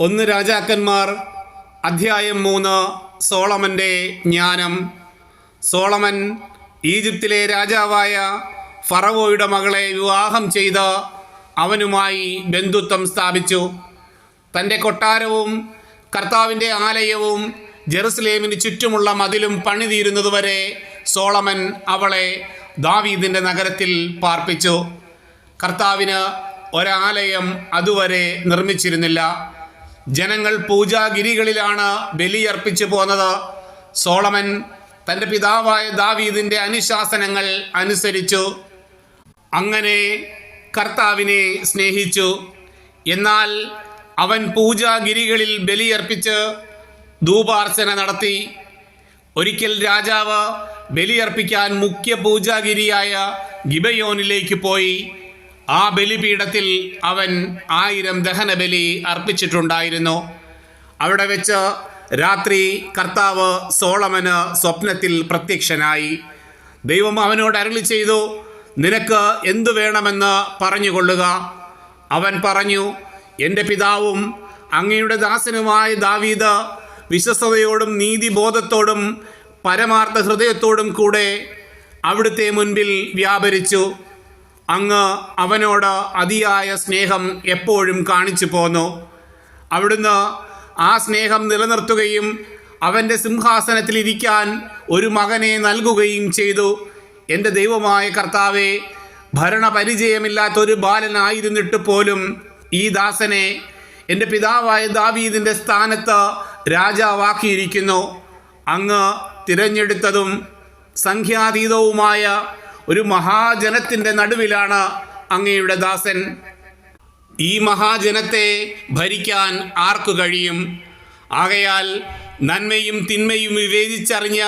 ഒന്ന് രാജാക്കന്മാർ അധ്യായം 3. സോളമൻ്റെ ജ്ഞാനം. സോളമൻ ഈജിപ്തിലെ രാജാവായ ഫറവോയുടെ മകളെ വിവാഹം ചെയ്ത് അവനുമായി ബന്ധുത്വം സ്ഥാപിച്ചു. തൻ്റെ കൊട്ടാരവും കർത്താവിൻ്റെ ആലയവും ജെറുസലേമിന് ചുറ്റുമുള്ള മതിലും പണിതീരുന്നതുവരെ സോളമൻ അവളെ ദാവീദിൻ്റെ നഗരത്തിൽ പാർപ്പിച്ചു. കർത്താവിന് ഒരാലയം അതുവരെ നിർമ്മിച്ചിരുന്നില്ല. ജനങ്ങൾ പൂജാഗിരികളിലാണ് ബലിയർപ്പിച്ചു പോന്നത്. സോളമൻ തൻ്റെ പിതാവായ ദാവീദിൻ്റെ അനുശാസനങ്ങൾ അനുസരിച്ചു. അങ്ങനെ കർത്താവിനെ സ്നേഹിച്ചു. എന്നാൽ അവൻ പൂജാഗിരികളിൽ ബലിയർപ്പിച്ച് ധൂപാർച്ചന നടത്തി. ഒരിക്കൽ രാജാവ് ബലിയർപ്പിക്കാൻ മുഖ്യ പൂജാഗിരിയായ ഗിബയോനിലേക്ക് പോയി. ആ ബലിപീഠത്തിൽ അവൻ 1000 ദഹനബലി അർപ്പിച്ചിട്ടുണ്ടായിരുന്നു. അവിടെ വെച്ച് രാത്രി കർത്താവ് സോളമന് സ്വപ്നത്തിൽ പ്രത്യക്ഷനായി. ദൈവം അവനോട് അരുളി ചെയ്തു, നിനക്ക് എന്തു വേണമെന്ന് പറഞ്ഞുകൊള്ളുക. അവൻ പറഞ്ഞു, എൻ്റെ പിതാവും അങ്ങയുടെ ദാസനുമായ ദാവീദ് വിശ്വസ്തയോടും നീതിബോധത്തോടും പരമാർത്ഥ ഹൃദയത്തോടും കൂടെ അവിടുത്തെ മുൻപിൽ വ്യാപരിച്ചു. അങ്ങ് അവനോട് അതിയായ സ്നേഹം എപ്പോഴും കാണിച്ചു പോന്നു. അവിടുന്ന് ആ സ്നേഹം നിലനിർത്തുകയും അവൻ്റെ സിംഹാസനത്തിലിരിക്കാൻ ഒരു മകനെ നൽകുകയും ചെയ്തു. എൻ്റെ ദൈവമായ കർത്താവേ, ഭരണപരിചയമില്ലാത്തൊരു ബാലനായിരുന്നിട്ട് പോലും ഈ ദാസനെ എൻ്റെ പിതാവായ ദാവീദിൻ്റെ സ്ഥാനത്ത് രാജാവാക്കിയിരിക്കുന്നു. അങ്ങ് തിരഞ്ഞെടുത്തതും സംഖ്യാതീതവുമായ ഒരു മഹാജനത്തിൻ്റെ നടുവിലാണ് അങ്ങയുടെ ദാസൻ. ഈ മഹാജനത്തെ ഭരിക്കാൻ ആർക്കു കഴിയും? ആകയാൽ നന്മയും തിന്മയും വിവേചിച്ചറിഞ്ഞ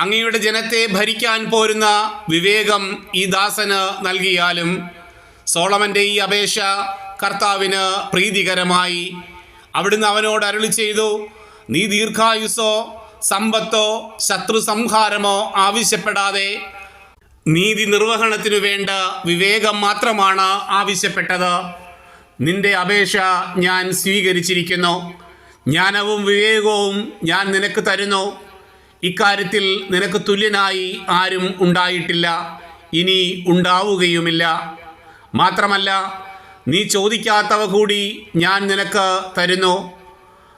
അങ്ങയുടെ ജനത്തെ ഭരിക്കാൻ പോരുന്ന വിവേകം ഈ ദാസന് നൽകിയാലും. സോളമൻ്റെ ഈ അപേക്ഷ കർത്താവിന് പ്രീതികരമായി. അവിടുന്ന് അവനോട് അരുളി ചെയ്തു, നീ ദീർഘായുസ്സോ സമ്പത്തോ ശത്രു സംഹാരമോ ആവശ്യപ്പെടാതെ നീതി നിർവഹണത്തിനു വേണ്ട വിവേകം മാത്രമാണ് ആവശ്യപ്പെട്ടത്. നിന്റെ അപേക്ഷ ഞാൻ സ്വീകരിച്ചിരിക്കുന്നു. ജ്ഞാനവും വിവേകവും ഞാൻ നിനക്ക് തരുന്നു. ഇക്കാര്യത്തിൽ നിനക്ക് തുല്യനായി ആരും ഉണ്ടായിട്ടില്ല, ഇനി ഉണ്ടാവുകയുമില്ല. മാത്രമല്ല, നീ ചോദിക്കാത്തവ കൂടി ഞാൻ നിനക്ക് തരുന്നു.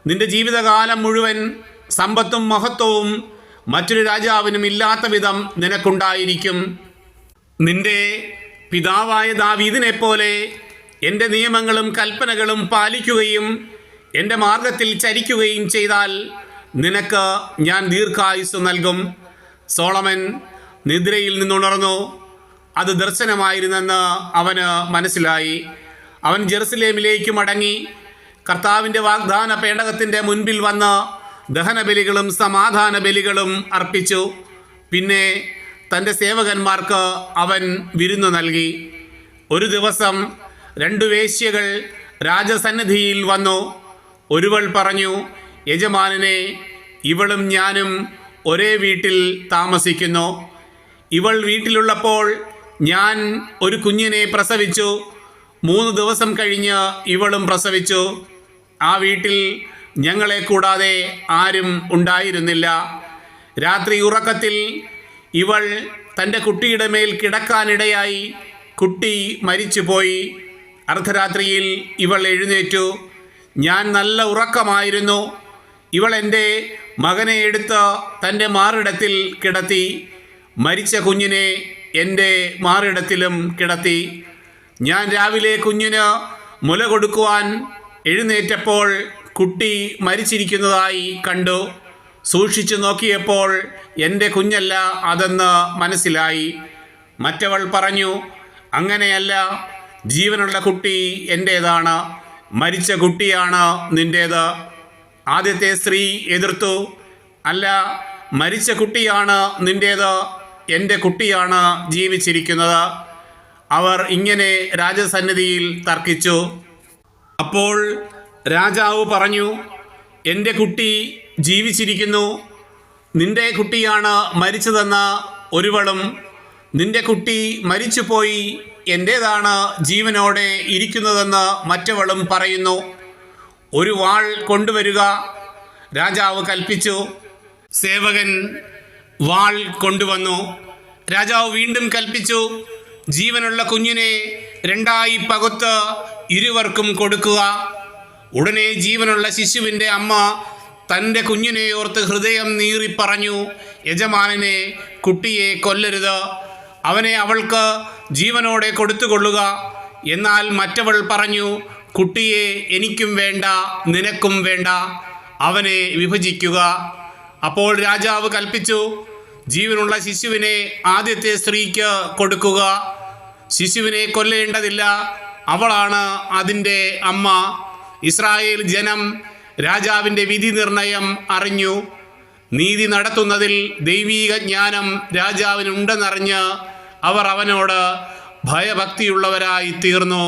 നിന്റെ ജീവിതകാലം മുഴുവൻ സമ്പത്തും മഹത്വവും മറ്റൊരു രാജാവിനും ഇല്ലാത്ത വിധം നിനക്കുണ്ടായിരിക്കും. നിന്റെ പിതാവായ ദാവീദിനെ പോലെ എൻ്റെ നിയമങ്ങളും കൽപ്പനകളും പാലിക്കുകയും എൻ്റെ മാർഗത്തിൽ ചരിക്കുകയും ചെയ്താൽ നിനക്ക് ഞാൻ ദീർഘായുസ്സ് നൽകും. സോളമൻ നിദ്രയിൽ നിന്നുണർന്നു. അത് ദർശനമായിരുന്നെന്ന് അവന് മനസ്സിലായി. അവൻ ജെറുസലേമിലേക്ക് മടങ്ങി കർത്താവിൻ്റെ വാഗ്ദാന പേടകത്തിൻ്റെ മുൻപിൽ വന്ന് ദഹനബലികളും സമാധാന ബലികളും അർപ്പിച്ചു. പിന്നെ തൻ്റെ സേവകന്മാർക്ക് അവൻ വിരുന്നു നൽകി. ഒരു ദിവസം 2 വേശ്യകൾ രാജസന്നിധിയിൽ വന്നു. ഒരുവൾ പറഞ്ഞു, യജമാനനെ, ഇവളും ഞാനും ഒരേ വീട്ടിൽ താമസിക്കുന്നു. ഇവൾ വീട്ടിലുള്ളപ്പോൾ ഞാൻ ഒരു കുഞ്ഞിനെ പ്രസവിച്ചു. 3 ദിവസം കഴിഞ്ഞ് ഇവളും പ്രസവിച്ചു. ആ വീട്ടിൽ ഞങ്ങളെ കൂടാതെ ആരും ഉണ്ടായിരുന്നില്ല. രാത്രി ഉറക്കത്തിൽ ഇവൾ തൻ്റെ കുട്ടിയുടെ മേൽ കിടക്കാനിടയായി. കുട്ടി മരിച്ചുപോയി. അർദ്ധരാത്രിയിൽ ഇവൾ എഴുന്നേറ്റു. ഞാൻ നല്ല ഉറക്കമായിരുന്നു. ഇവൾ എൻ്റെ മകനെ എടുത്ത് തൻ്റെ മാറിടത്തിൽ കിടത്തി. മരിച്ച കുഞ്ഞിനെ എൻ്റെ മാറിടത്തിലും കിടത്തി. ഞാൻ രാവിലെ കുഞ്ഞിന് മുല കൊടുക്കുവാൻ എഴുന്നേറ്റപ്പോൾ കുട്ടി മരിച്ചിരിക്കുന്നതായി കണ്ടു. സൂക്ഷിച്ചു നോക്കിയപ്പോൾ എൻ്റെ കുഞ്ഞല്ല അതെന്ന് മനസ്സിലായി. മറ്റവൾ പറഞ്ഞു, അങ്ങനെയല്ല, ജീവനുള്ള കുട്ടി എൻ്റേതാണ്, മരിച്ച കുട്ടിയാണ് നിൻ്റേത്. ആദ്യത്തെ സ്ത്രീ എതിർത്തു, അല്ല, മരിച്ച കുട്ടിയാണ് നിൻ്റേത്, എൻ്റെ കുട്ടിയാണ് ജീവിച്ചിരിക്കുന്നത്. അവർ ഇങ്ങനെ രാജസന്നിധിയിൽ തർക്കിച്ചു. അപ്പോൾ രാജാവ് പറഞ്ഞു, എൻ്റെ കുട്ടി ജീവിച്ചിരിക്കുന്നു, നിൻ്റെ കുട്ടിയാണ് മരിച്ചതെന്ന് ഒരുവളും, നിൻ്റെ കുട്ടി മരിച്ചുപോയി, എൻ്റേതാണ് ജീവനോടെ ഇരിക്കുന്നതെന്ന് മറ്റവളും പറയുന്നു. ഒരു വാൾ കൊണ്ടുവരിക. രാജാവ് കൽപ്പിച്ചു. സേവകൻ വാൾ കൊണ്ടുവന്നു. രാജാവ് വീണ്ടും കൽപ്പിച്ചു, ജീവനുള്ള കുഞ്ഞിനെ രണ്ടായി പകുത്ത് ഇരുവർക്കും കൊടുക്കുക. ഉടനെ ജീവനുള്ള ശിശുവിൻ്റെ അമ്മ തൻ്റെ കുഞ്ഞിനെ ഓർത്ത് ഹൃദയം നീറി പറഞ്ഞു, യജമാനനെ, കുട്ടിയെ കൊല്ലരുത്, അവനെ അവൾക്ക് ജീവനോടെ കൊടുത്തുകൊള്ളുക. എന്നാൽ മറ്റവൾ പറഞ്ഞു, കുട്ടിയെ എനിക്കും വേണ്ട, നിനക്കും വേണ്ട, അവനെ വിഭജിക്കുക. അപ്പോൾ രാജാവ് കൽപ്പിച്ചു, ജീവനുള്ള ശിശുവിനെ ആദ്യത്തെ സ്ത്രീക്ക് കൊടുക്കുക. ശിശുവിനെ കൊല്ലേണ്ടതില്ല, അവളാണ് അതിൻ്റെ അമ്മ. ഇസ്രായേൽ ജനം രാജാവിൻ്റെ വിധി നിർണയം അറിഞ്ഞു. നീതി നടത്തുന്നതിൽ ദൈവീക ജ്ഞാനം രാജാവിനുണ്ടെന്നറിഞ്ഞ് അവർ അവനോട് ഭയഭക്തിയുള്ളവരായി തീർന്നു.